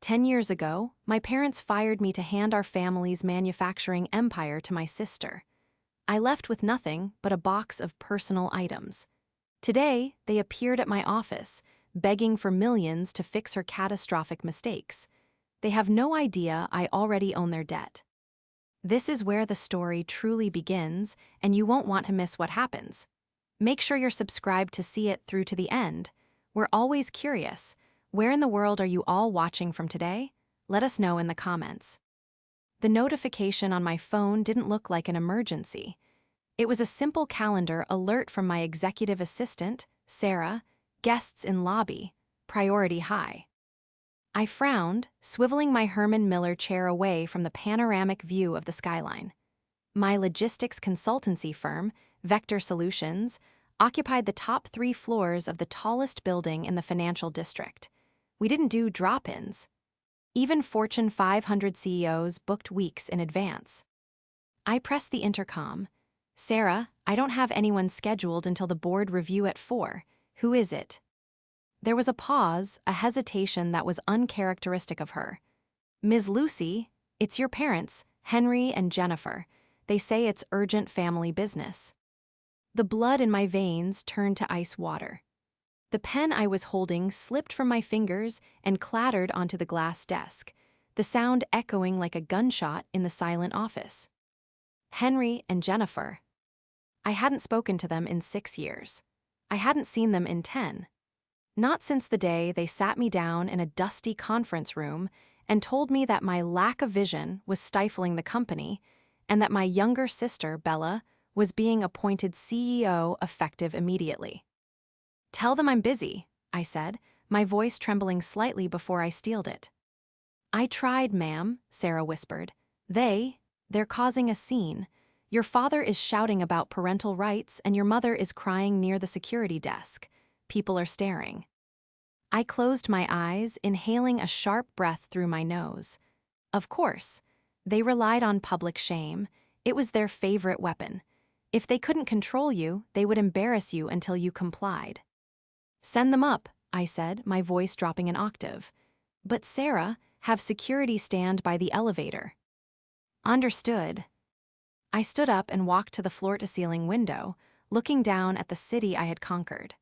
10 years ago, my parents fired me to hand our family's manufacturing empire to my sister. I left with nothing but a box of personal items. Today, they appeared at my office, begging for millions to fix her catastrophic mistakes. They have no idea I already own their debt. This is where the story truly begins, and you won't want to miss what happens. Make sure you're subscribed to see it through to the end. We're always curious. Where in the world are you all watching from today? Let us know in the comments. The notification on my phone didn't look like an emergency. It was a simple calendar alert from my executive assistant, Sarah, guests in lobby, priority high. I frowned, swiveling my Herman Miller chair away from the panoramic view of the skyline. My logistics consultancy firm, Vector Solutions, occupied the top 3 floors of the tallest building in the financial district. We didn't do drop-ins. Even Fortune 500 CEOs booked weeks in advance. I pressed the intercom. "Sarah, I don't have anyone scheduled until the board review at 4. Who is it?" There was a pause, a hesitation that was uncharacteristic of her. "Ms. Lucy, it's your parents, Henry and Jennifer. They say it's urgent family business." The blood in my veins turned to ice water. The pen I was holding slipped from my fingers and clattered onto the glass desk, the sound echoing like a gunshot in the silent office. Henry and Jennifer. I hadn't spoken to them in 6 years. I hadn't seen them in 10. Not since the day they sat me down in a dusty conference room and told me that my lack of vision was stifling the company and that my younger sister, Bella, was being appointed CEO effective immediately. "Tell them I'm busy," I said, my voice trembling slightly before I steeled it. "I tried, ma'am," Sarah whispered. They're causing a scene. Your father is shouting about parental rights and your mother is crying near the security desk. People are staring." I closed my eyes, inhaling a sharp breath through my nose. Of course. They relied on public shame. It was their favorite weapon. If they couldn't control you, they would embarrass you until you complied. "Send them up," I said, my voice dropping an octave. "But Sarah, have security stand by the elevator." "Understood." I stood up and walked to the floor-to-ceiling window, looking down at the city I had conquered.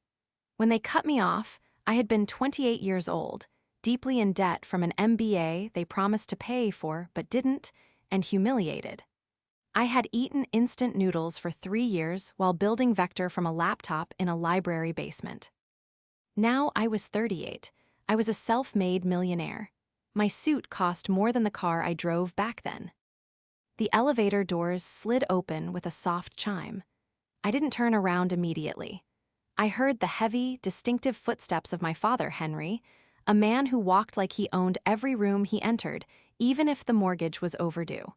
When they cut me off, I had been 28 years old, deeply in debt from an MBA they promised to pay for but didn't, and humiliated. I had eaten instant noodles for 3 years while building Vector from a laptop in a library basement. Now I was 38. I was a self-made millionaire. My suit cost more than the car I drove back then. The elevator doors slid open with a soft chime. I didn't turn around immediately. I heard the heavy, distinctive footsteps of my father, Henry, a man who walked like he owned every room he entered, even if the mortgage was overdue.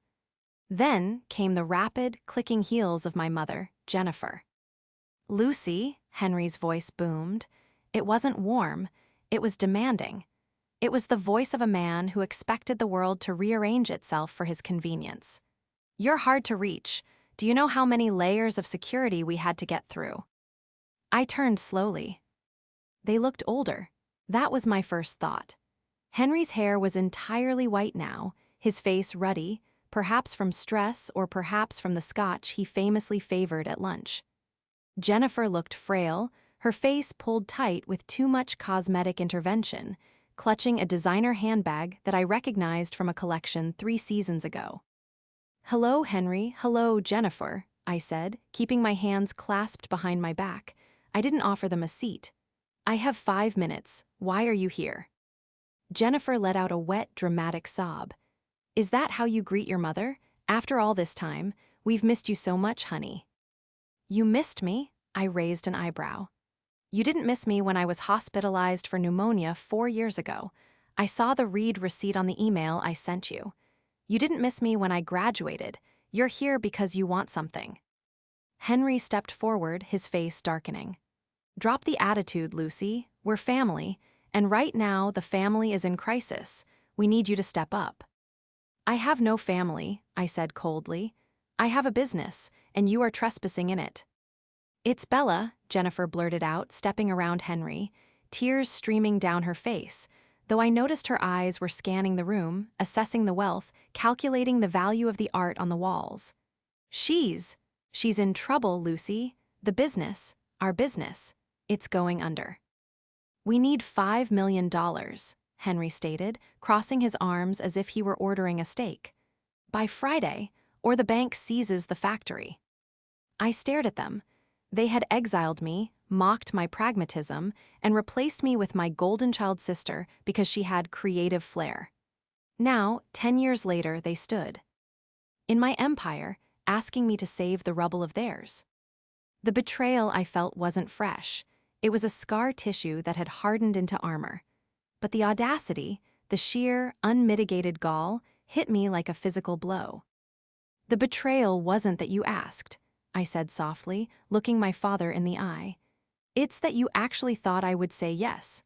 Then came the rapid, clicking heels of my mother, Jennifer. "Lucy," Henry's voice boomed. It wasn't warm, it was demanding. It was the voice of a man who expected the world to rearrange itself for his convenience. "You're hard to reach. Do you know how many layers of security we had to get through?" I turned slowly. They looked older. That was my first thought. Henry's hair was entirely white now, his face ruddy, perhaps from stress or perhaps from the scotch he famously favored at lunch. Jennifer looked frail, her face pulled tight with too much cosmetic intervention, clutching a designer handbag that I recognized from a collection 3 seasons ago. "Hello, Henry. Hello, Jennifer," I said, keeping my hands clasped behind my back. I didn't offer them a seat. "I have 5 minutes. Why are you here?" Jennifer let out a wet, dramatic sob. "Is that how you greet your mother? After all this time, we've missed you so much, honey." "You missed me?" I raised an eyebrow. "You didn't miss me when I was hospitalized for pneumonia 4 years ago. I saw the read receipt on the email I sent you. You didn't miss me when I graduated. You're here because you want something." Henry stepped forward, his face darkening. "Drop the attitude, Lucy. We're family, and right now the family is in crisis. We need you to step up." "I have no family," I said coldly. "I have a business, and you are trespassing in it." "It's Bella," Jennifer blurted out, stepping around Henry, tears streaming down her face. though I noticed her eyes were scanning the room, assessing the wealth, calculating the value of the art on the walls. She's in trouble, Lucy. The business, our business, it's going under. We need $5 million, Henry stated, crossing his arms as if he were ordering a steak. By Friday, or the bank seizes the factory. I stared at them. They had exiled me, mocked my pragmatism, and replaced me with my golden child sister because she had creative flair. Now, 10 years later, they stood in my empire, asking me to save the rubble of theirs. The betrayal I felt wasn't fresh. It was a scar tissue that had hardened into armor. But the audacity, the sheer, unmitigated gall, hit me like a physical blow. The betrayal wasn't that you asked, I said softly, looking my father in the eye. It's that you actually thought I would say yes.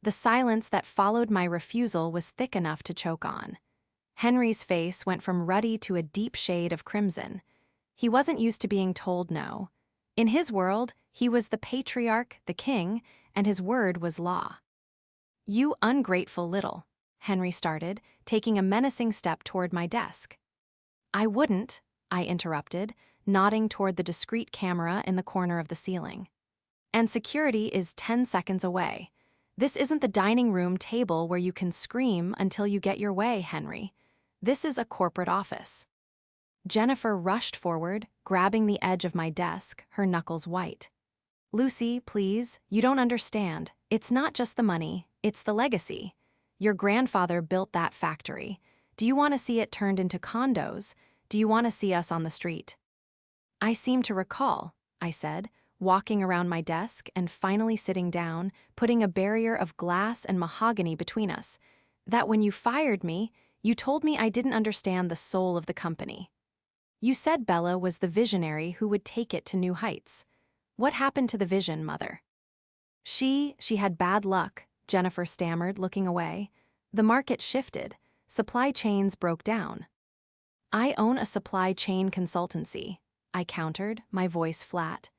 The silence that followed my refusal was thick enough to choke on. Henry's face went from ruddy to a deep shade of crimson. He wasn't used to being told no. In his world, he was the patriarch, the king, and his word was law. You ungrateful little, Henry started, taking a menacing step toward my desk. I wouldn't, I interrupted, nodding toward the discreet camera in the corner of the ceiling. And security is 10 seconds away. This isn't the dining room table where you can scream until you get your way, Henry. This is a corporate office. Jennifer rushed forward, grabbing the edge of my desk, her knuckles white. Lucy, please, you don't understand. It's not just the money, it's the legacy. Your grandfather built that factory. Do you want to see it turned into condos? Do you want to see us on the street? I seem to recall, I said, walking around my desk and finally sitting down, putting a barrier of glass and mahogany between us, that when you fired me, you told me I didn't understand the soul of the company. You said Bella was the visionary who would take it to new heights. What happened to the vision, Mother? She had bad luck, Jennifer stammered, looking away. The market shifted. Supply chains broke down. I own a supply chain consultancy, I countered, my voice flat.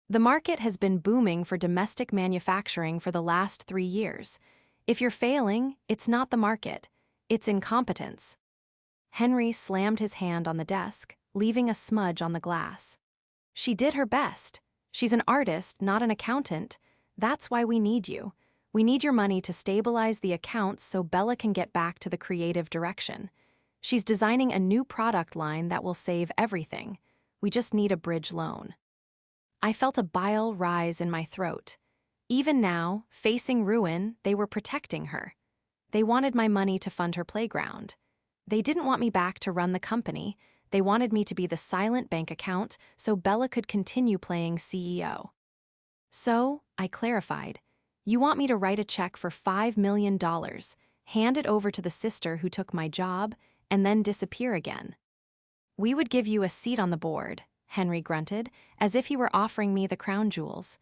The market has been booming for domestic manufacturing for the last 3 years. If you're failing, it's not the market, it's incompetence. Henry slammed his hand on the desk, leaving a smudge on the glass. She did her best. She's an artist, not an accountant. That's why we need you. We need your money to stabilize the accounts so Bella can get back to the creative direction. She's designing a new product line that will save everything. We just need a bridge loan. I felt a bile rise in my throat. Even now, facing ruin, they were protecting her. They wanted my money to fund her playground. They didn't want me back to run the company. They wanted me to be the silent bank account so Bella could continue playing CEO. So, I clarified, you want me to write a check for $5 million, hand it over to the sister who took my job, and then disappear again. We would give you a seat on the board, Henry grunted, as if he were offering me the crown jewels.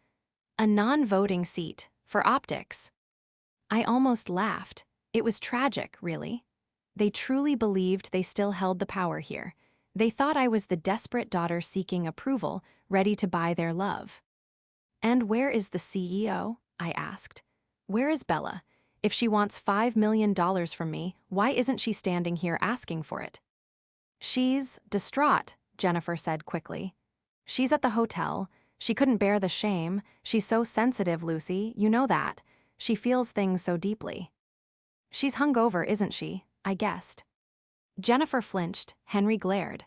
A non-voting seat, for optics. I almost laughed. It was tragic, really. They truly believed they still held the power here. They thought I was the desperate daughter seeking approval, ready to buy their love. And where is the CEO? I asked. Where is Bella? If she wants $5 million from me, why isn't she standing here asking for it? She's distraught, Jennifer said quickly. She's at the hotel. She couldn't bear the shame. She's so sensitive, Lucy, you know that. She feels things so deeply. She's hungover, isn't she? I guessed. Jennifer flinched. Henry glared.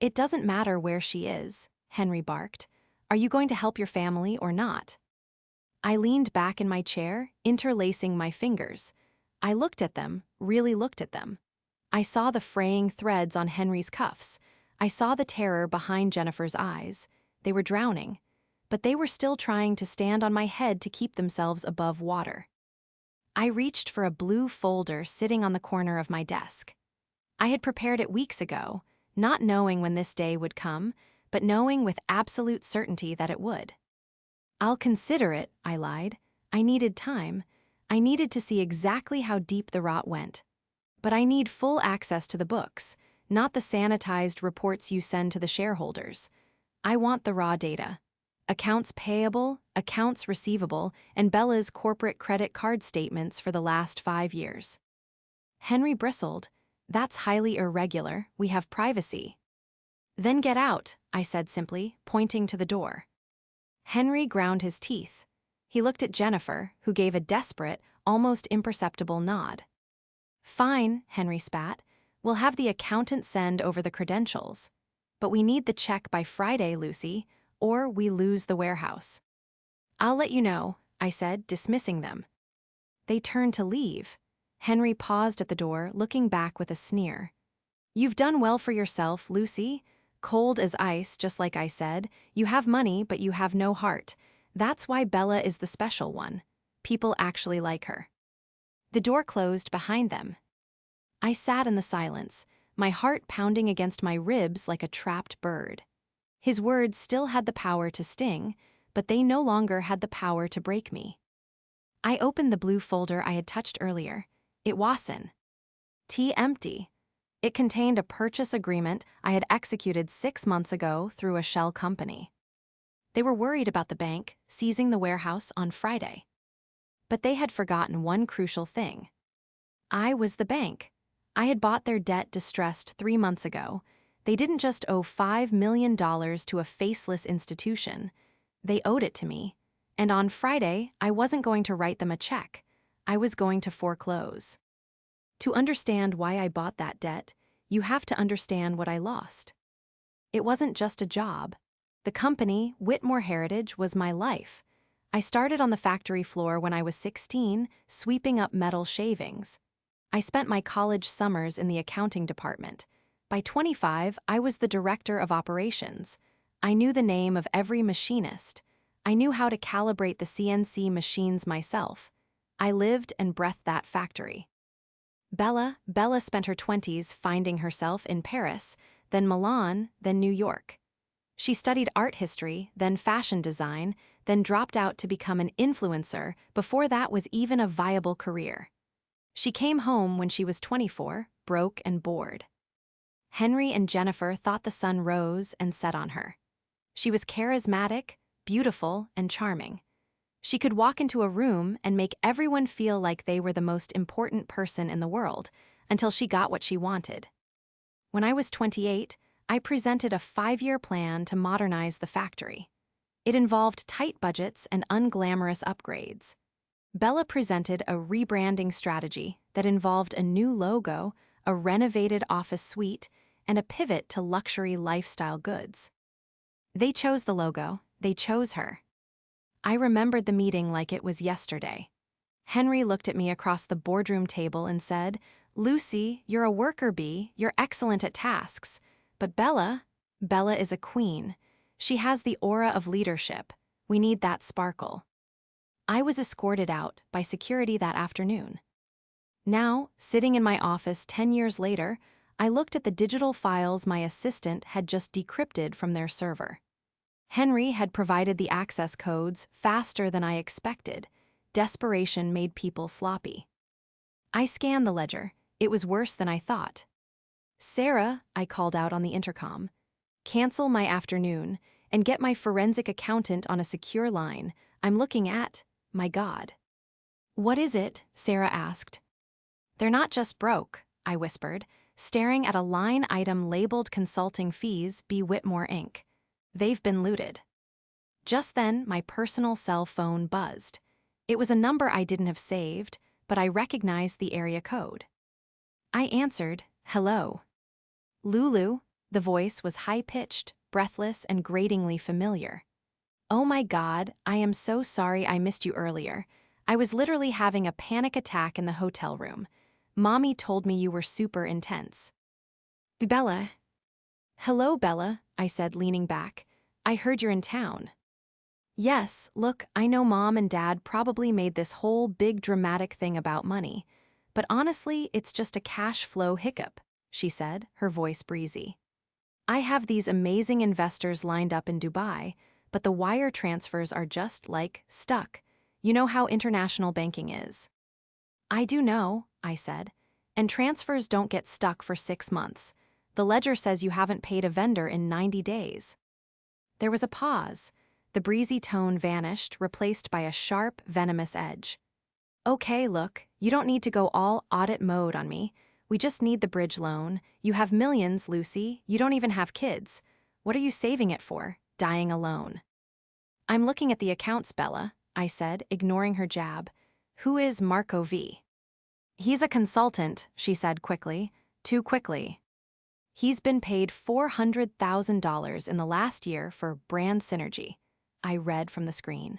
It doesn't matter where she is, Henry barked. Are you going to help your family or not? I leaned back in my chair, interlacing my fingers. I looked at them, really looked at them. I saw the fraying threads on Henry's cuffs. I saw the terror behind Jennifer's eyes. They were drowning, but they were still trying to stand on my head to keep themselves above water. I reached for a blue folder sitting on the corner of my desk. I had prepared it weeks ago, not knowing when this day would come, but knowing with absolute certainty that it would. I'll consider it, I lied. I needed time. I needed to see exactly how deep the rot went. But I need full access to the books, not the sanitized reports you send to the shareholders. I want the raw data. accounts payable, accounts receivable, and Bella's corporate credit card statements for the last 5 years. Henry bristled. That's highly irregular. We have privacy. Then get out, I said simply, pointing to the door. Henry ground his teeth. He looked at Jennifer, who gave a desperate, almost imperceptible nod. Fine, Henry spat. We'll have the accountant send over the credentials. But we need the check by Friday, Lucy, or we lose the warehouse. I'll let you know, I said, dismissing them. They turned to leave. Henry paused at the door, looking back with a sneer. You've done well for yourself, Lucy. Cold as ice, just like I said. You have money, but you have no heart. That's why Bella is the special one. People actually like her. The door closed behind them. I sat in the silence, my heart pounding against my ribs like a trapped bird. His words still had the power to sting, but they no longer had the power to break me. I opened the blue folder I had touched earlier. It wasn't. Empty. It contained a purchase agreement I had executed 6 months ago through a shell company. They were worried about the bank seizing the warehouse on Friday. But they had forgotten one crucial thing. I was the bank. I had bought their debt distressed 3 months ago. They didn't just owe $5 million to a faceless institution. They owed it to me. And on Friday, I wasn't going to write them a check. I was going to foreclose. To understand why I bought that debt, you have to understand what I lost. It wasn't just a job. The company, Whitmore Heritage, was my life. I started on the factory floor when I was 16, sweeping up metal shavings. I spent my college summers in the accounting department. By 25, I was the director of operations. I knew the name of every machinist. I knew how to calibrate the CNC machines myself. I lived and breathed that factory. Bella spent her 20s finding herself in Paris, then Milan, then New York. She studied art history, then fashion design, then dropped out to become an influencer before that was even a viable career. She came home when she was 24, broke and bored. Henry and Jennifer thought the sun rose and set on her. She was charismatic, beautiful, and charming. She could walk into a room and make everyone feel like they were the most important person in the world, until she got what she wanted. When I was 28, I presented a 5-year plan to modernize the factory. It involved tight budgets and unglamorous upgrades. Bella presented a rebranding strategy that involved a new logo, a renovated office suite, and a pivot to luxury lifestyle goods. They chose the logo. They chose her. I remembered the meeting like it was yesterday. Henry looked at me across the boardroom table and said, "Lucy, you're a worker bee, you're excellent at tasks. But Bella is a queen. She has the aura of leadership. We need that sparkle." I was escorted out by security that afternoon. Now, sitting in my office 10 years later, I looked at the digital files my assistant had just decrypted from their server. Henry had provided the access codes faster than I expected. Desperation made people sloppy. I scanned the ledger. It was worse than I thought. "Sarah," I called out on the intercom, "cancel my afternoon and get my forensic accountant on a secure line. I'm looking at, my God." "What is it?" Sarah asked. "They're not just broke," I whispered, staring at a line item labeled Consulting Fees B. Whitmore Inc. "They've been looted." Just then, my personal cell phone buzzed. It was a number I didn't have saved, but I recognized the area code. I answered, "Hello." "Lulu," the voice was high-pitched, breathless, and gratingly familiar. "Oh my God, I am so sorry I missed you earlier. I was literally having a panic attack in the hotel room. Mommy told me you were super intense." "Bella." "Hello, Bella," I said, leaning back. "I heard you're in town." "Yes, look, I know Mom and Dad probably made this whole big dramatic thing about money, but honestly, it's just a cash flow hiccup," she said, her voice breezy. "I have these amazing investors lined up in Dubai, but the wire transfers are just, stuck. You know how international banking is." "I do know," I said, "and transfers don't get stuck for 6 months. The ledger says you haven't paid a vendor in 90 days. There was a pause. The breezy tone vanished, replaced by a sharp, venomous edge. Okay, look, you don't need to go all audit mode on me. We just need the bridge loan. You have millions, Lucy. You don't even have kids. What are you saving it for? Dying alone. I'm looking at the accounts, Bella, I said, ignoring her jab. Who is Marco V? He's a consultant, she said quickly. Too quickly. He's been paid $400,000 in the last year for brand synergy, I read from the screen.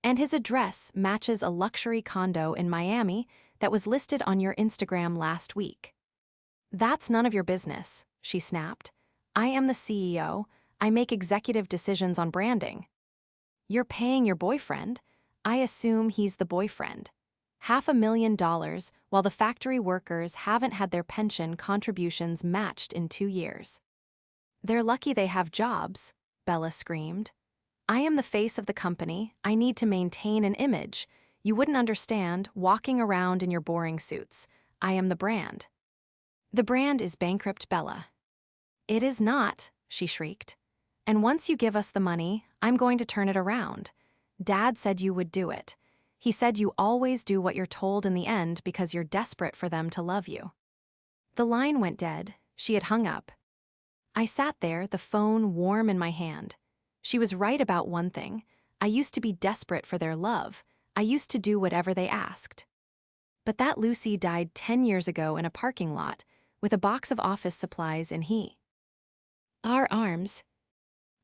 And his address matches a luxury condo in Miami that was listed on your Instagram last week. That's none of your business, she snapped. I am the CEO. I make executive decisions on branding. You're paying your boyfriend. I assume he's the boyfriend. $500,000 while the factory workers haven't had their pension contributions matched in 2 years. They're lucky they have jobs, Bella screamed. I am the face of the company. I need to maintain an image. You wouldn't understand walking around in your boring suits. I am the brand. The brand is bankrupt, Bella. It is not, she shrieked. And once you give us the money, I'm going to turn it around. Dad said you would do it. He said you always do what you're told in the end because you're desperate for them to love you. The line went dead. She had hung up. I sat there, the phone warm in my hand. She was right about one thing. I used to be desperate for their love. I used to do whatever they asked. But that Lucy died 10 years ago in a parking lot with a box of office supplies in our arms.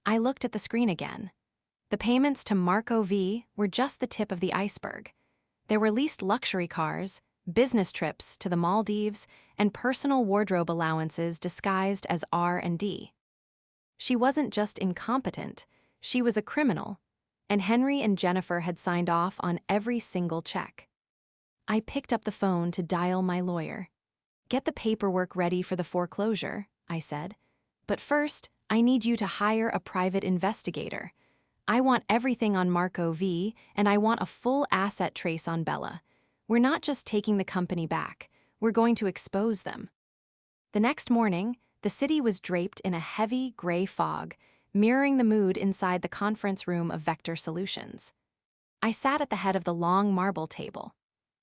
I looked at the screen again. The payments to Marco V were just the tip of the iceberg. There were leased luxury cars, business trips to the Maldives, and personal wardrobe allowances disguised as R&D. She wasn't just incompetent, she was a criminal, and Henry and Jennifer had signed off on every single check. I picked up the phone to dial my lawyer. Get the paperwork ready for the foreclosure, I said. But first, I need you to hire a private investigator. I want everything on Marco V, and I want a full asset trace on Bella. We're not just taking the company back, we're going to expose them. The next morning, the city was draped in a heavy, gray fog, mirroring the mood inside the conference room of Vector Solutions. I sat at the head of the long marble table.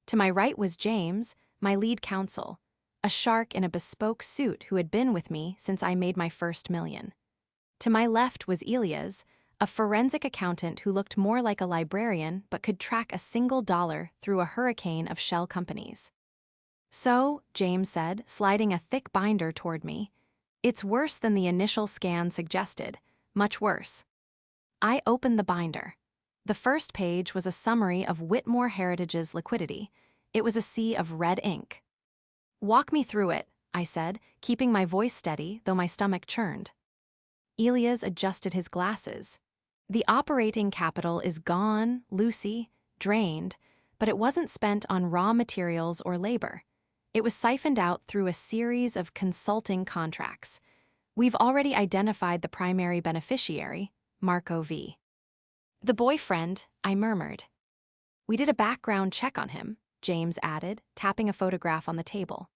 To my right was James, my lead counsel, a shark in a bespoke suit who had been with me since I made my first million. To my left was Elias, a forensic accountant who looked more like a librarian but could track a single dollar through a hurricane of shell companies. So, James said, sliding a thick binder toward me, it's worse than the initial scan suggested, much worse. I opened the binder. The first page was a summary of Whitmore Heritage's liquidity. It was a sea of red ink. Walk me through it, I said, keeping my voice steady, though my stomach churned. Elias adjusted his glasses. The operating capital is gone, Lucy, drained, but it wasn't spent on raw materials or labor. It was siphoned out through a series of consulting contracts. We've already identified the primary beneficiary, Marco V. The boyfriend, I murmured. We did a background check on him, James added, tapping a photograph on the table.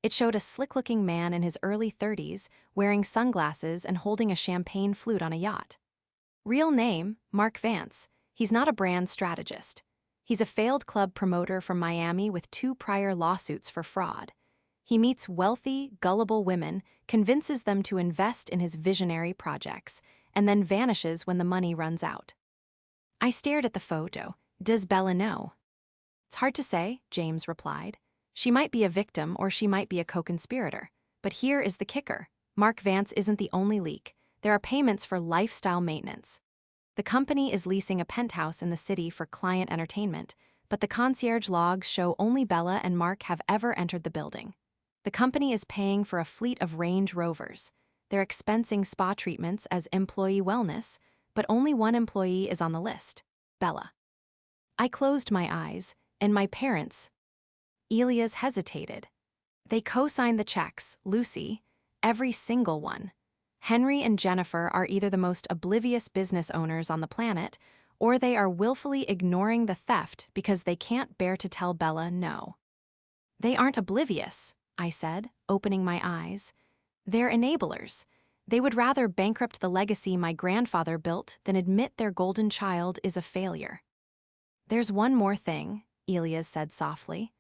It showed a slick-looking man in his early 30s, wearing sunglasses and holding a champagne flute on a yacht. Real name, Mark Vance. He's not a brand strategist. He's a failed club promoter from Miami with 2 prior lawsuits for fraud. He meets wealthy, gullible women, convinces them to invest in his visionary projects, and then vanishes when the money runs out. I stared at the photo. Does Bella know? It's hard to say, James replied. She might be a victim or she might be a co-conspirator. But here is the kicker. Mark Vance isn't the only leak. There are payments for lifestyle maintenance. The company is leasing a penthouse in the city for client entertainment, but the concierge logs show only Bella and Mark have ever entered the building. The company is paying for a fleet of Range Rovers. They're expensing spa treatments as employee wellness, but only one employee is on the list, Bella. I closed my eyes, and my parents. Elias hesitated. They co-signed the checks, Lucy, every single one. Henry and Jennifer are either the most oblivious business owners on the planet, or they are willfully ignoring the theft because they can't bear to tell Bella no. They aren't oblivious, I said, opening my eyes. They're enablers. They would rather bankrupt the legacy my grandfather built than admit their golden child is a failure. There's one more thing, Elias said softly.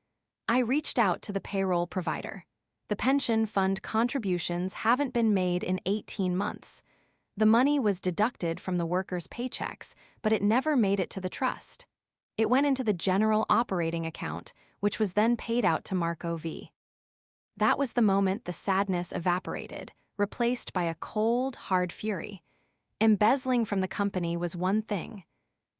I reached out to the payroll provider. The pension fund contributions haven't been made in 18 months. The money was deducted from the workers' paychecks, but it never made it to the trust. It went into the general operating account, which was then paid out to Marco V. That was the moment the sadness evaporated, replaced by a cold, hard fury. Embezzling from the company was one thing.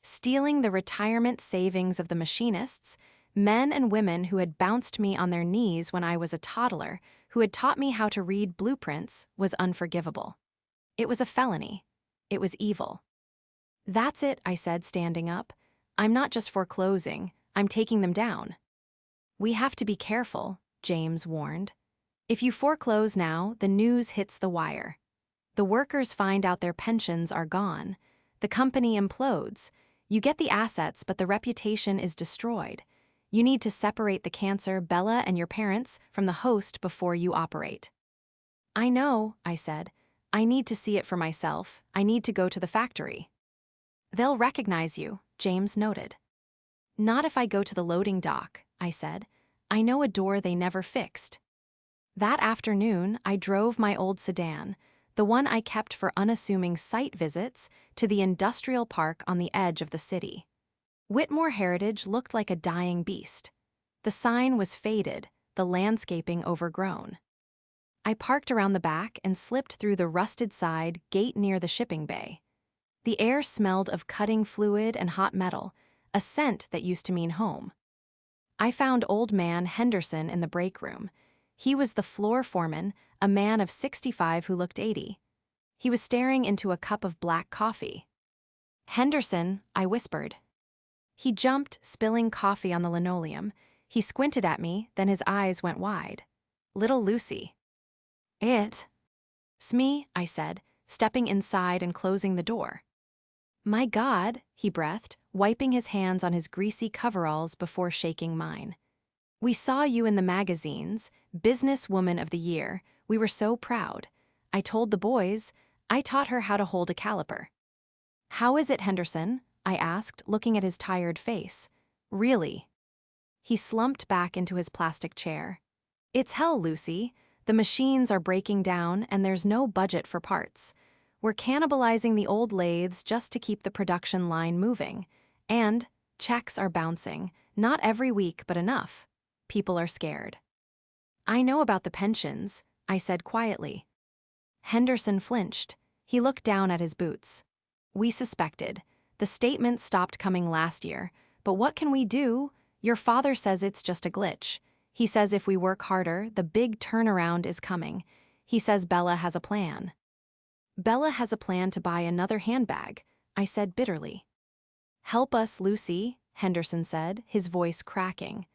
Stealing the retirement savings of the machinists, men and women who had bounced me on their knees when I was a toddler, who had taught me how to read blueprints, was unforgivable. It was a felony. It was evil. That's it, I said, standing up. I'm not just foreclosing, I'm taking them down. We have to be careful, James warned. If you foreclose now, the news hits the wire. The workers find out their pensions are gone. The company implodes. You get the assets, but the reputation is destroyed. You need to separate the cancer, Bella and your parents, from the host before you operate. I know, I said. I need to see it for myself. I need to go to the factory. They'll recognize you, James noted. Not if I go to the loading dock, I said. I know a door they never fixed. That afternoon, I drove my old sedan, the one I kept for unassuming site visits, to the industrial park on the edge of the city. Whitmore Heritage looked like a dying beast. The sign was faded, the landscaping overgrown. I parked around the back and slipped through the rusted side gate near the shipping bay. The air smelled of cutting fluid and hot metal, a scent that used to mean home. I found old man Henderson in the break room. He was the floor foreman, a man of 65 who looked 80. He was staring into a cup of black coffee. Henderson, I whispered. He jumped, spilling coffee on the linoleum. He squinted at me, then his eyes went wide. Little Lucy. It's me, I said, stepping inside and closing the door. My God, he breathed, wiping his hands on his greasy coveralls before shaking mine. We saw you in the magazines, Businesswoman of the Year. We were so proud. I told the boys. I taught her how to hold a caliper. How is it, Henderson? I asked, looking at his tired face. Really? He slumped back into his plastic chair. It's hell, Lucy. The machines are breaking down and there's no budget for parts. We're cannibalizing the old lathes just to keep the production line moving. And checks are bouncing, not every week but enough. People are scared. I know about the pensions, I said quietly. Henderson flinched. He looked down at his boots. We suspected. The statements stopped coming last year. But what can we do? Your father says it's just a glitch. He says if we work harder, the big turnaround is coming. He says Bella has a plan. Bella has a plan to buy another handbag, I said bitterly. Help us, Lucy, Henderson said, his voice cracking.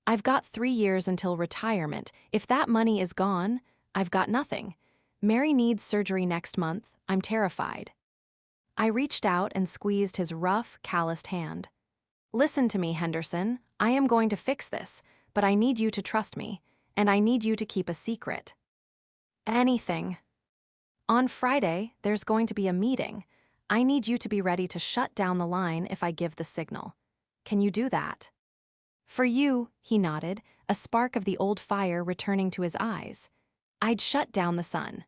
I've got 3 years until retirement. If that money is gone, I've got nothing. Mary needs surgery next month. I'm terrified. I reached out and squeezed his rough, calloused hand. Listen to me, Henderson. I am going to fix this, but I need you to trust me, and I need you to keep a secret. Anything. On Friday, there's going to be a meeting. I need you to be ready to shut down the line if I give the signal. Can you do that? For you, he nodded, a spark of the old fire returning to his eyes. I'd shut down the sun.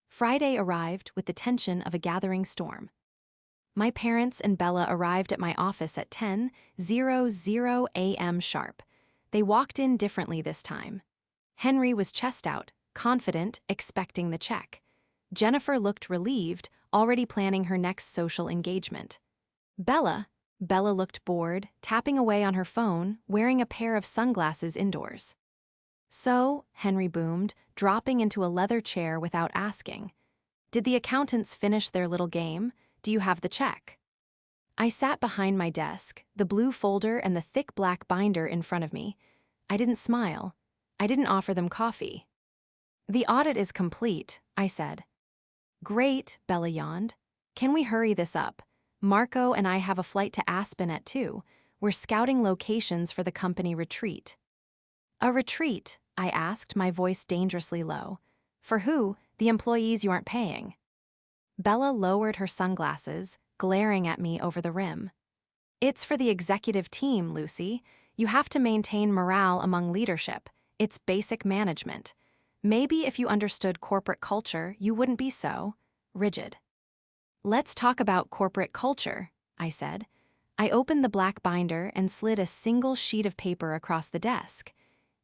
Friday arrived with the tension of a gathering storm. My parents and Bella arrived at my office at 10:00 a.m. sharp. They walked in differently this time. Henry was chest out, confident, expecting the check. Jennifer looked relieved, already planning her next social engagement. Bella looked bored, tapping away on her phone, wearing a pair of sunglasses indoors. So, Henry boomed, dropping into a leather chair without asking. Did the accountants finish their little game? Do you have the check? I sat behind my desk, the blue folder and the thick black binder in front of me. I didn't smile. I didn't offer them coffee. The audit is complete, I said. Great, Bella yawned. Can we hurry this up? Marco and I have a flight to Aspen at 2. We're scouting locations for the company retreat. A retreat? I asked, my voice dangerously low. For who? The employees you aren't paying. Bella lowered her sunglasses, glaring at me over the rim. It's for the executive team, Lucy. You have to maintain morale among leadership. It's basic management. Maybe if you understood corporate culture, you wouldn't be so rigid. Let's talk about corporate culture, I said. I opened the black binder and slid a single sheet of paper across the desk.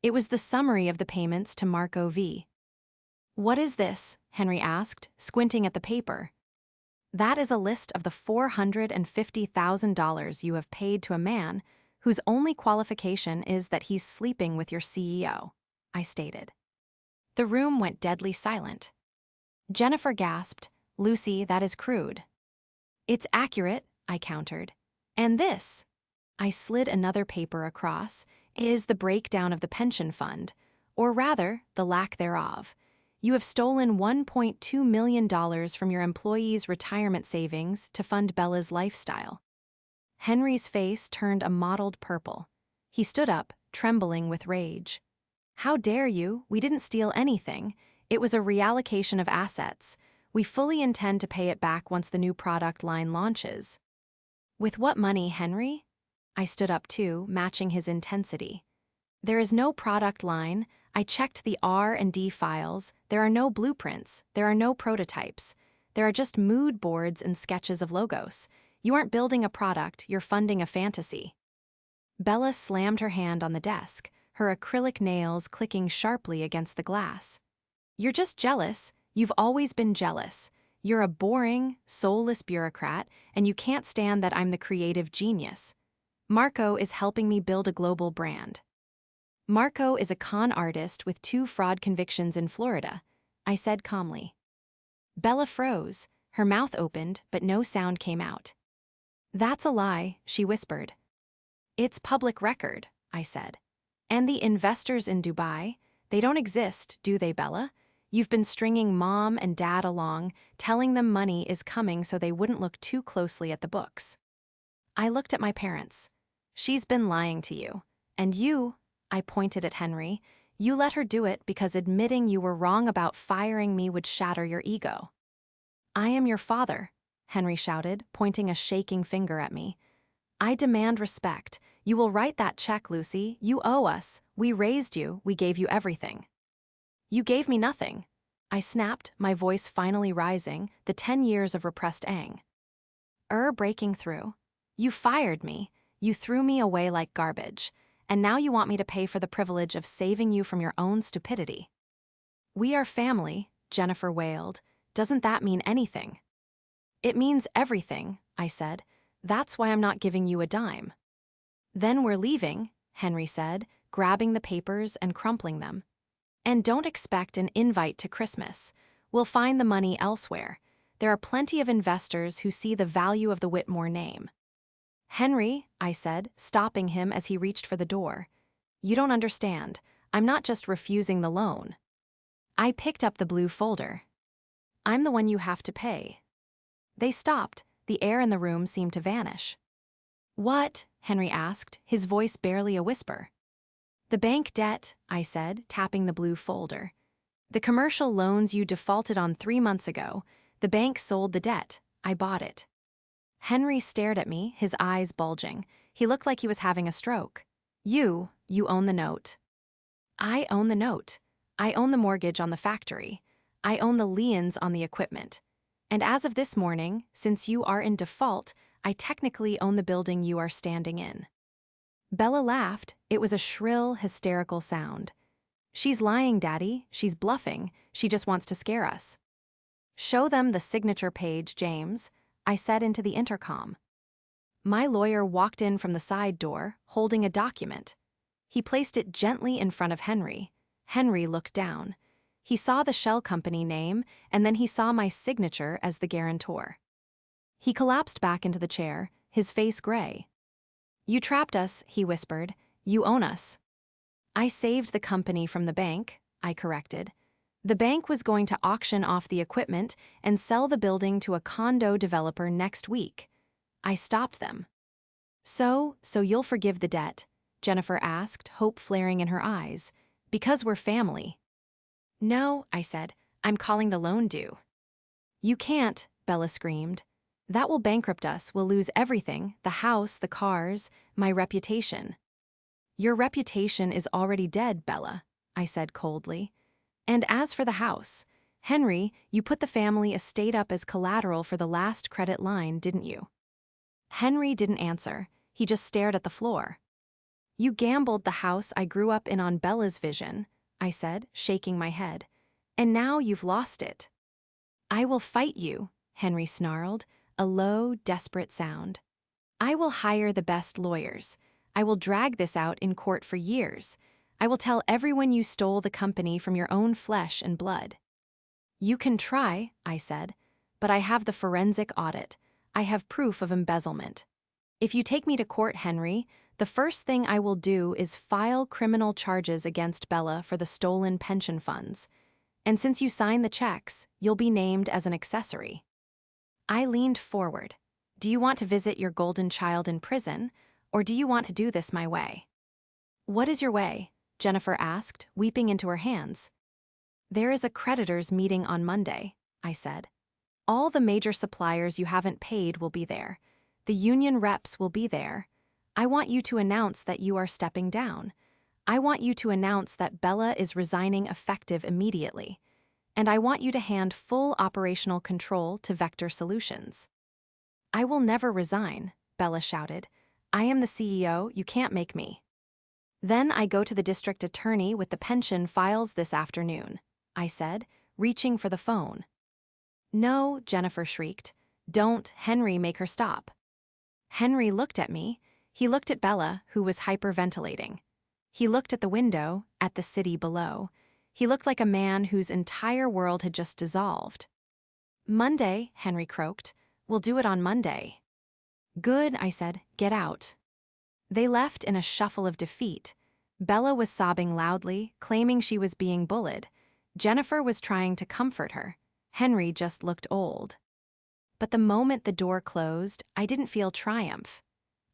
It was the summary of the payments to Marco V. What is this? Henry asked, squinting at the paper. That is a list of the $450,000 you have paid to a man whose only qualification is that he's sleeping with your CEO, I stated. The room went deadly silent. Jennifer gasped, Lucy, that is crude. It's accurate, I countered. And this, I slid another paper across, is the breakdown of the pension fund, or rather, the lack thereof. You have stolen $1.2 million from your employees' retirement savings to fund Bella's lifestyle. Henry's face turned a mottled purple. He stood up, trembling with rage. How dare you? We didn't steal anything. It was a reallocation of assets. We fully intend to pay it back once the new product line launches. With what money, Henry? I stood up too, matching his intensity. There is no product line. I checked the R&D files. There are no blueprints. There are no prototypes. There are just mood boards and sketches of logos. You aren't building a product, you're funding a fantasy. Bella slammed her hand on the desk, her acrylic nails clicking sharply against the glass. You're just jealous. You've always been jealous. You're a boring, soulless bureaucrat, and you can't stand that I'm the creative genius. Marco is helping me build a global brand. Marco is a con artist with 2 fraud convictions in Florida, I said calmly. Bella froze, her mouth opened, but no sound came out. That's a lie, she whispered. It's public record, I said. And the investors in Dubai, they don't exist, do they, Bella? You've been stringing Mom and Dad along, telling them money is coming so they wouldn't look too closely at the books. I looked at my parents. She's been lying to you. And you, I pointed at Henry, you let her do it because admitting you were wrong about firing me would shatter your ego. I am your father, Henry shouted, pointing a shaking finger at me. I demand respect. You will write that check, Lucy. You owe us. We raised you. We gave you everything. You gave me nothing. I snapped, my voice finally rising, the 10 years of repressed ang. Breaking through. You fired me. You threw me away like garbage. And now you want me to pay for the privilege of saving you from your own stupidity. We are family, Jennifer wailed. Doesn't that mean anything? It means everything, I said. That's why I'm not giving you a dime. Then we're leaving, Henry said, grabbing the papers and crumpling them. And don't expect an invite to Christmas. We'll find the money elsewhere. There are plenty of investors who see the value of the Whitmore name. Henry, I said, stopping him as he reached for the door. You don't understand. I'm not just refusing the loan. I picked up the blue folder. I'm the one you have to pay. They stopped. The air in the room seemed to vanish. What? Henry asked, his voice barely a whisper. The bank debt, I said, tapping the blue folder. The commercial loans you defaulted on 3 months ago. The bank sold the debt. I bought it. Henry stared at me, his eyes bulging. He looked like he was having a stroke. You own the note. I own the note. I own the mortgage on the factory. I own the liens on the equipment. And as of this morning, since you are in default, I technically own the building you are standing in. Bella laughed. It was a shrill, hysterical sound. She's lying, Daddy. She's bluffing. She just wants to scare us. Show them the signature page, James, I said into the intercom. My lawyer walked in from the side door, holding a document. He placed it gently in front of Henry. Henry looked down. He saw the shell company name, and then he saw my signature as the guarantor. He collapsed back into the chair, his face gray. You trapped us, he whispered. You own us. I saved the company from the bank, I corrected. The bank was going to auction off the equipment and sell the building to a condo developer next week. I stopped them. So you'll forgive the debt? Jennifer asked, hope flaring in her eyes. Because we're family. No, I said. I'm calling the loan due. You can't, Bella screamed. That will bankrupt us. We'll lose everything, the house, the cars, my reputation. Your reputation is already dead, Bella, I said coldly. And as for the house, Henry, you put the family estate up as collateral for the last credit line, didn't you? Henry didn't answer. He just stared at the floor. You gambled the house I grew up in on Bella's vision, I said, shaking my head. And now you've lost it. I will fight you, Henry snarled, a low, desperate sound. I will hire the best lawyers. I will drag this out in court for years. I will tell everyone you stole the company from your own flesh and blood. You can try, I said, but I have the forensic audit. I have proof of embezzlement. If you take me to court, Henry, the first thing I will do is file criminal charges against Bella for the stolen pension funds. And since you signed the checks, you'll be named as an accessory. I leaned forward. Do you want to visit your golden child in prison, or do you want to do this my way? What is your way? Jennifer asked, weeping into her hands. There is a creditors' meeting on Monday, I said. All the major suppliers you haven't paid will be there. The union reps will be there. I want you to announce that you are stepping down. I want you to announce that Bella is resigning effective immediately. And I want you to hand full operational control to Vector Solutions. I will never resign, Bella shouted. I am the CEO, you can't make me. Then I go to the district attorney with the pension files this afternoon, I said, reaching for the phone. No, Jennifer shrieked. Don't, Henry, make her stop. Henry looked at me. He looked at Bella, who was hyperventilating. He looked at the window, at the city below. He looked like a man whose entire world had just dissolved. Monday, Henry croaked. We'll do it on Monday. Good, I said. Get out. They left in a shuffle of defeat. Bella was sobbing loudly, claiming she was being bullied. Jennifer was trying to comfort her. Henry just looked old. But the moment the door closed, I didn't feel triumph.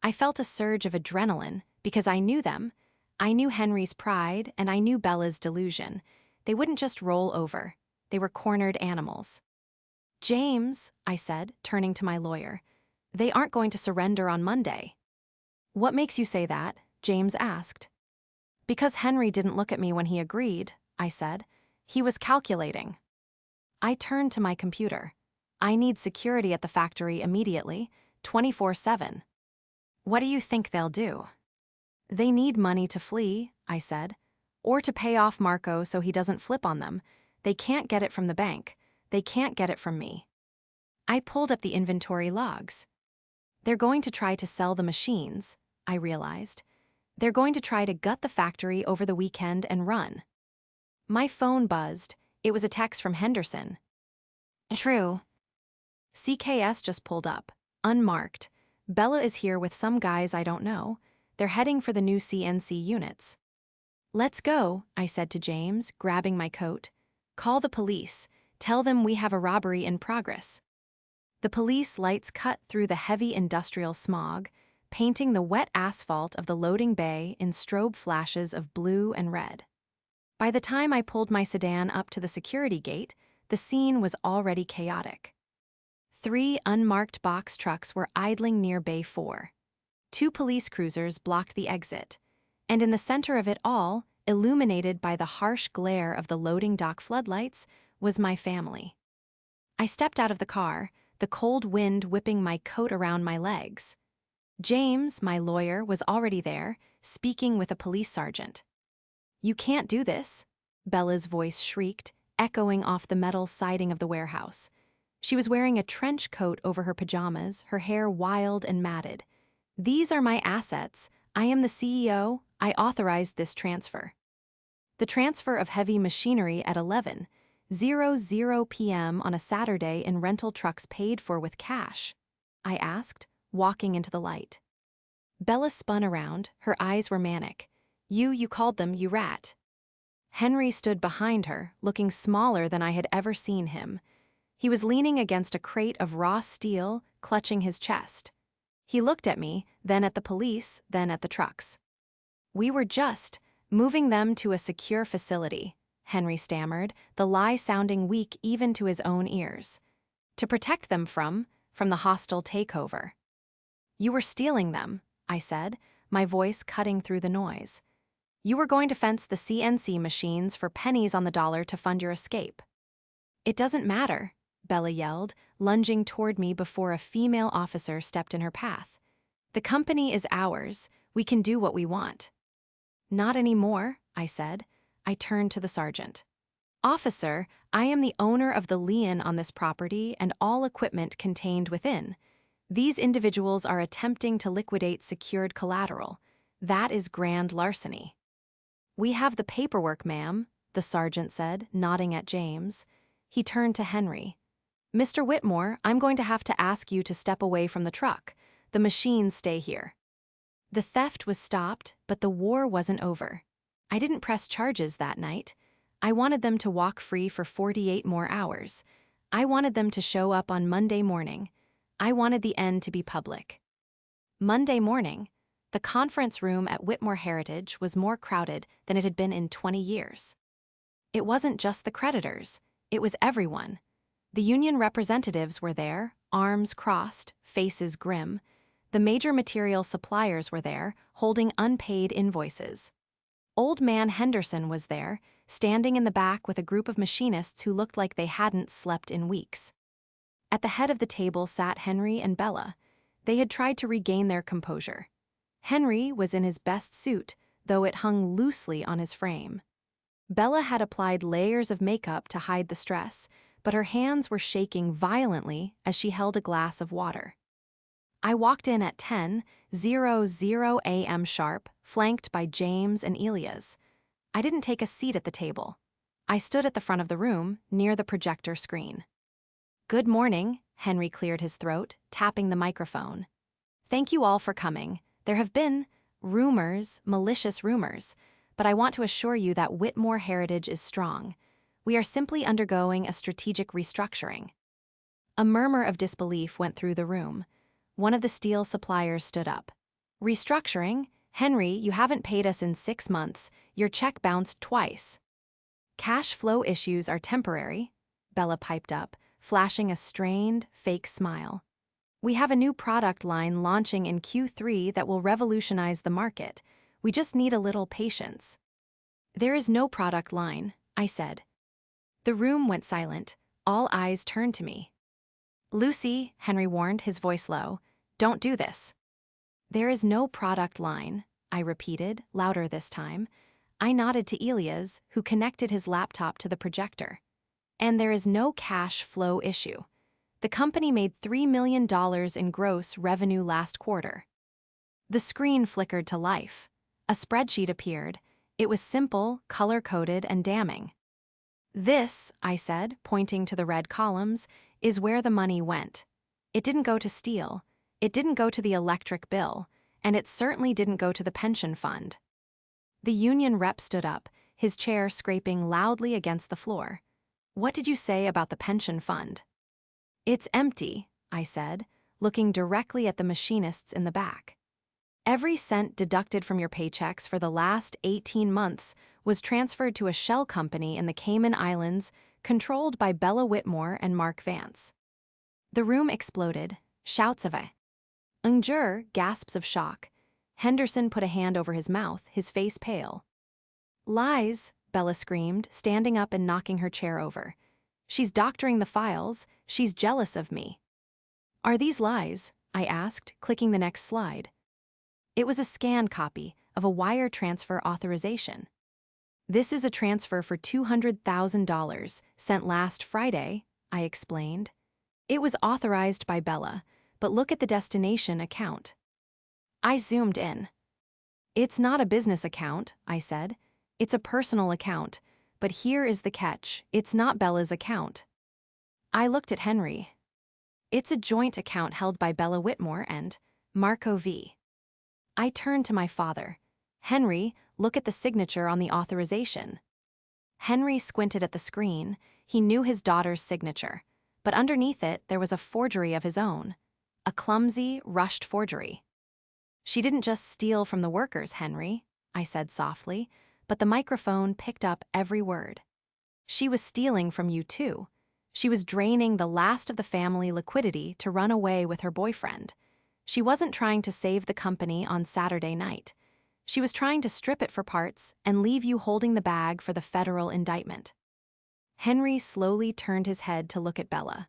I felt a surge of adrenaline because I knew them. I knew Henry's pride and I knew Bella's delusion. They wouldn't just roll over. They were cornered animals. James, I said, turning to my lawyer, they aren't going to surrender on Monday. What makes you say that? James asked. Because Henry didn't look at me when he agreed, I said. He was calculating. I turned to my computer. I need security at the factory immediately, 24/7. What do you think they'll do? They need money to flee, I said, or to pay off Marco so he doesn't flip on them. They can't get it from the bank. They can't get it from me. I pulled up the inventory logs. They're going to try to sell the machines, I realized. They're going to try to gut the factory over the weekend and run. My phone buzzed. It was a text from Henderson. True. CKS just pulled up, unmarked. Bella is here with some guys I don't know. They're heading for the new CNC units. Let's go, I said to James, grabbing my coat. Call the police. Tell them we have a robbery in progress. The police lights cut through the heavy industrial smog, painting the wet asphalt of the loading bay in strobe flashes of blue and red. By the time I pulled my sedan up to the security gate, the scene was already chaotic. 3 unmarked box trucks were idling near Bay 4. 2 police cruisers blocked the exit, and in the center of it all, illuminated by the harsh glare of the loading dock floodlights, was my family. I stepped out of the car, the cold wind whipping my coat around my legs. James, my lawyer, was already there, speaking with a police sergeant. You can't do this, Bella's voice shrieked, echoing off the metal siding of the warehouse. She was wearing a trench coat over her pajamas, her hair wild and matted. These are my assets. I am the CEO. I authorized this transfer. The transfer of heavy machinery at 11:00 p.m. on a Saturday in rental trucks paid for with cash, I asked, walking into the light. Bella spun around, her eyes were manic. You called them, you rat. Henry stood behind her, looking smaller than I had ever seen him. He was leaning against a crate of raw steel, clutching his chest. He looked at me, then at the police, then at the trucks. We were just moving them to a secure facility, Henry stammered, the lie sounding weak even to his own ears. To protect them from the hostile takeover. You were stealing them, I said, my voice cutting through the noise. You were going to fence the CNC machines for pennies on the dollar to fund your escape. It doesn't matter, Bella yelled, lunging toward me before a female officer stepped in her path. The company is ours. We can do what we want. Not anymore, I said. I turned to the sergeant. Officer, I am the owner of the lien on this property and all equipment contained within. These individuals are attempting to liquidate secured collateral. That is grand larceny. We have the paperwork, ma'am, the sergeant said, nodding at James. He turned to Henry. Mr. Whitmore, I'm going to have to ask you to step away from the truck. The machines stay here. The theft was stopped, but the war wasn't over. I didn't press charges that night. I wanted them to walk free for 48 more hours. I wanted them to show up on Monday morning. I wanted the end to be public. Monday morning, the conference room at Whitmore Heritage was more crowded than it had been in 20 years. It wasn't just the creditors, it was everyone. The union representatives were there, arms crossed, faces grim. The major material suppliers were there, holding unpaid invoices. Old Man Henderson was there, standing in the back with a group of machinists who looked like they hadn't slept in weeks. At the head of the table sat Henry and Bella. They had tried to regain their composure. Henry was in his best suit, though it hung loosely on his frame. Bella had applied layers of makeup to hide the stress, but her hands were shaking violently as she held a glass of water. I walked in at 10:00 a.m. sharp, flanked by James and Elias. I didn't take a seat at the table. I stood at the front of the room, near the projector screen. Good morning, Henry cleared his throat, tapping the microphone. Thank you all for coming. There have been rumors, malicious rumors, but I want to assure you that Whitmore Heritage is strong. We are simply undergoing a strategic restructuring. A murmur of disbelief went through the room. One of the steel suppliers stood up. Restructuring? Henry, you haven't paid us in 6 months. Your check bounced twice. Cash flow issues are temporary, Bella piped up, flashing a strained, fake smile. We have a new product line launching in Q3 that will revolutionize the market. We just need a little patience. There is no product line, I said. The room went silent. All eyes turned to me. Lucy, Henry warned, his voice low, don't do this. There is no product line, I repeated, louder this time. I nodded to Elias, who connected his laptop to the projector. And there is no cash flow issue. The company made $3 million in gross revenue last quarter. The screen flickered to life. A spreadsheet appeared. It was simple, color-coded, and damning. This, I said, pointing to the red columns, is where the money went. It didn't go to steel. It didn't go to the electric bill. And it certainly didn't go to the pension fund. The union rep stood up, his chair scraping loudly against the floor. What did you say about the pension fund? It's empty, I said, looking directly at the machinists in the back. Every cent deducted from your paychecks for the last 18 months was transferred to a shell company in the Cayman Islands controlled by Bella Whitmore and Mark Vance. The room exploded, shouts of "Unjur," gasps of shock. Henderson put a hand over his mouth, his face pale. Lies, Bella screamed, standing up and knocking her chair over. She's doctoring the files. She's jealous of me. Are these lies? I asked, clicking the next slide. It was a scan copy of a wire transfer authorization. This is a transfer for $200,000 sent last Friday, I explained. It was authorized by Bella, but look at the destination account. I zoomed in. It's not a business account, I said. It's a personal account, but here is the catch. It's not Bella's account. I looked at Henry. It's a joint account held by Bella Whitmore and Marco V. I turned to my father. Henry, look at the signature on the authorization. Henry squinted at the screen. He knew his daughter's signature, but underneath it there was a forgery of his own. A clumsy, rushed forgery. She didn't just steal from the workers, Henry, I said softly, but the microphone picked up every word. She was stealing from you too. She was draining the last of the family liquidity to run away with her boyfriend. She wasn't trying to save the company on Saturday night. She was trying to strip it for parts and leave you holding the bag for the federal indictment. Henry slowly turned his head to look at Bella.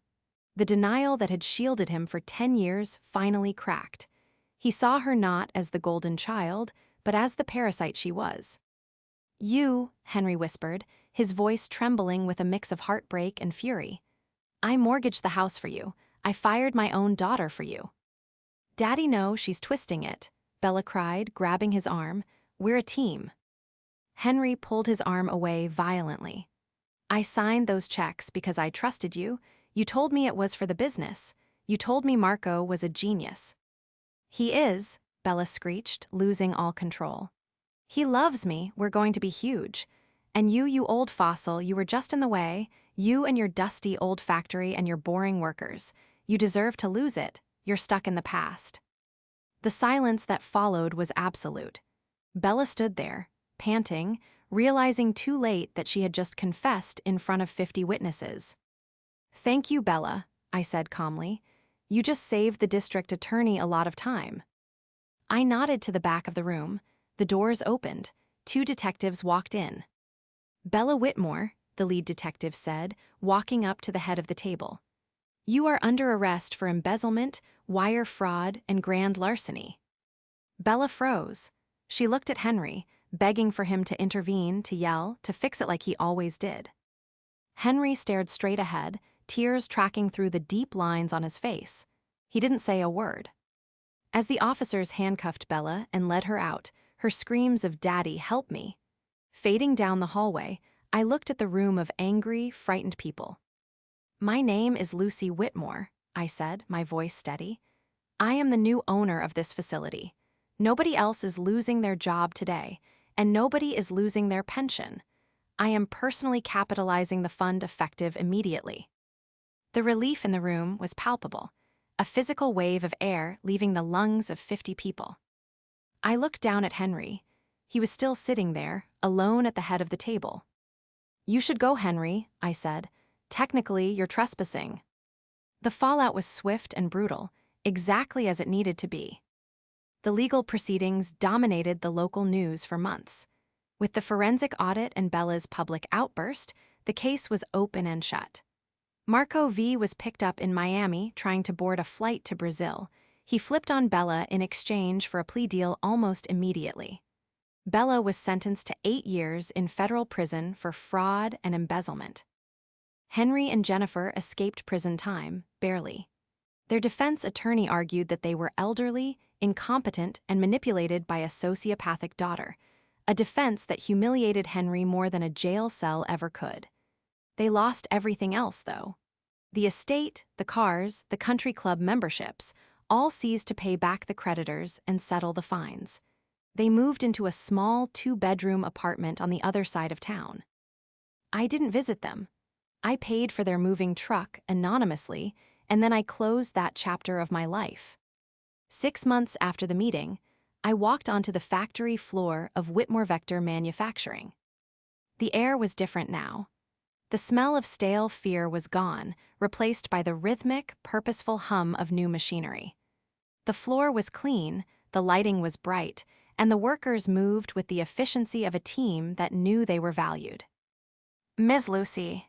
The denial that had shielded him for 10 years finally cracked. He saw her not as the golden child, but as the parasite she was. "You," Henry whispered, his voice trembling with a mix of heartbreak and fury. "I mortgaged the house for you. I fired my own daughter for you." "Daddy, no, she's twisting it," Bella cried, grabbing his arm. "We're a team." Henry pulled his arm away violently. "I signed those checks because I trusted you. You told me it was for the business. You told me Marco was a genius." "He is," Bella screeched, losing all control. "He loves me. We're going to be huge. And you old fossil, you were just in the way. You and your dusty old factory and your boring workers. You deserve to lose it. You're stuck in the past." The silence that followed was absolute. Bella stood there, panting, realizing too late that she had just confessed in front of 50 witnesses. "Thank you, Bella," I said calmly. "You just saved the district attorney a lot of time." I nodded to the back of the room. The doors opened. 2 detectives walked in. "Bella Whitmore," the lead detective said, walking up to the head of the table. "You are under arrest for embezzlement, wire fraud, and grand larceny." Bella froze. She looked at Henry, begging for him to intervene, to yell, to fix it like he always did. Henry stared straight ahead, tears tracking through the deep lines on his face. He didn't say a word. As the officers handcuffed Bella and led her out, her screams of "Daddy, help me!" Fading down the hallway, I looked at the room of angry, frightened people. "My name is Lucy Whitmore," I said, my voice steady. "I am the new owner of this facility. Nobody else is losing their job today, and nobody is losing their pension. I am personally capitalizing the fund effective immediately." The relief in the room was palpable, a physical wave of air leaving the lungs of 50 people. I looked down at Henry. He was still sitting there, alone at the head of the table. "You should go, Henry," I said. "Technically, you're trespassing." The fallout was swift and brutal, exactly as it needed to be. The legal proceedings dominated the local news for months. With the forensic audit and Bella's public outburst, the case was open and shut. Marco V. was picked up in Miami trying to board a flight to Brazil. He flipped on Bella in exchange for a plea deal almost immediately. Bella was sentenced to 8 years in federal prison for fraud and embezzlement. Henry and Jennifer escaped prison time, barely. Their defense attorney argued that they were elderly, incompetent, and manipulated by a sociopathic daughter, a defense that humiliated Henry more than a jail cell ever could. They lost everything else, though. The estate, the cars, the country club memberships, all seized to pay back the creditors and settle the fines. They moved into a small 2-bedroom apartment on the other side of town. I didn't visit them. I paid for their moving truck anonymously, and then I closed that chapter of my life. 6 months after the meeting, I walked onto the factory floor of Whitmore Vector Manufacturing. The air was different now. The smell of stale fear was gone, replaced by the rhythmic, purposeful hum of new machinery. The floor was clean, the lighting was bright, and the workers moved with the efficiency of a team that knew they were valued. "Ms. Lucy."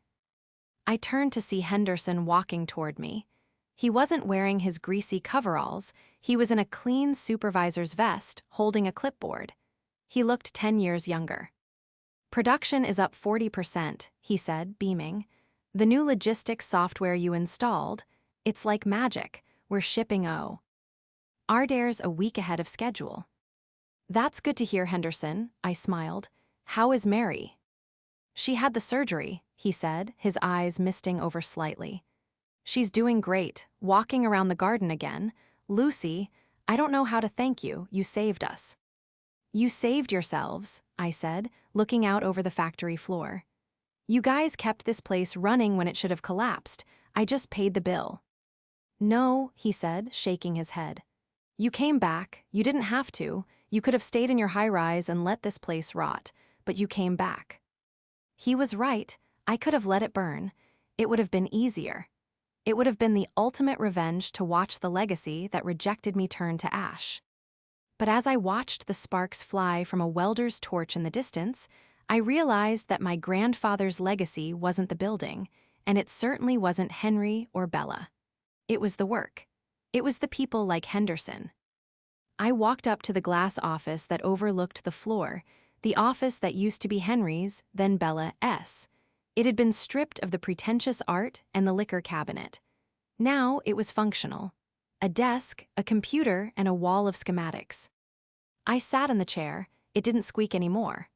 I turned to see Henderson walking toward me. He wasn't wearing his greasy coveralls, he was in a clean supervisor's vest, holding a clipboard. He looked 10 years younger. "Production is up 40%, he said, beaming. "The new logistics software you installed, it's like magic, we're shipping Ardare's a week ahead of schedule." "That's good to hear, Henderson," I smiled. "How is Mary?" "She had the surgery," he said, his eyes misting over slightly. "She's doing great, walking around the garden again. Lucy, I don't know how to thank you, you saved us." "You saved yourselves," I said, looking out over the factory floor. "You guys kept this place running when it should have collapsed. I just paid the bill." "No," he said, shaking his head. "You came back, you didn't have to. You could have stayed in your high-rise and let this place rot, but you came back." He was right. I could have let it burn. It would have been easier. It would have been the ultimate revenge to watch the legacy that rejected me turn to ash. But as I watched the sparks fly from a welder's torch in the distance, I realized that my grandfather's legacy wasn't the building, and it certainly wasn't Henry or Bella. It was the work. It was the people like Henderson. I walked up to the glass office that overlooked the floor, the office that used to be Henry's, then Bella's. It had been stripped of the pretentious art and the liquor cabinet. Now it was functional. A desk, a computer, and a wall of schematics. I sat in the chair. It didn't squeak anymore.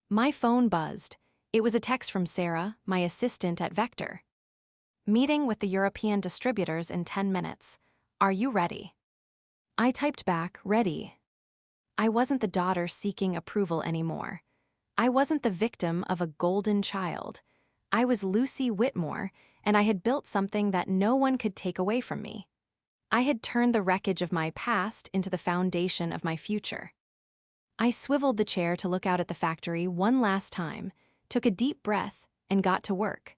My phone buzzed. It was a text from Sarah, my assistant at Vector. Meeting with the European distributors in 10 minutes. Are you ready? I typed back, ready. I wasn't the daughter seeking approval anymore. I wasn't the victim of a golden child. I was Lucy Whitmore, and I had built something that no one could take away from me. I had turned the wreckage of my past into the foundation of my future. I swiveled the chair to look out at the factory one last time, took a deep breath, and got to work.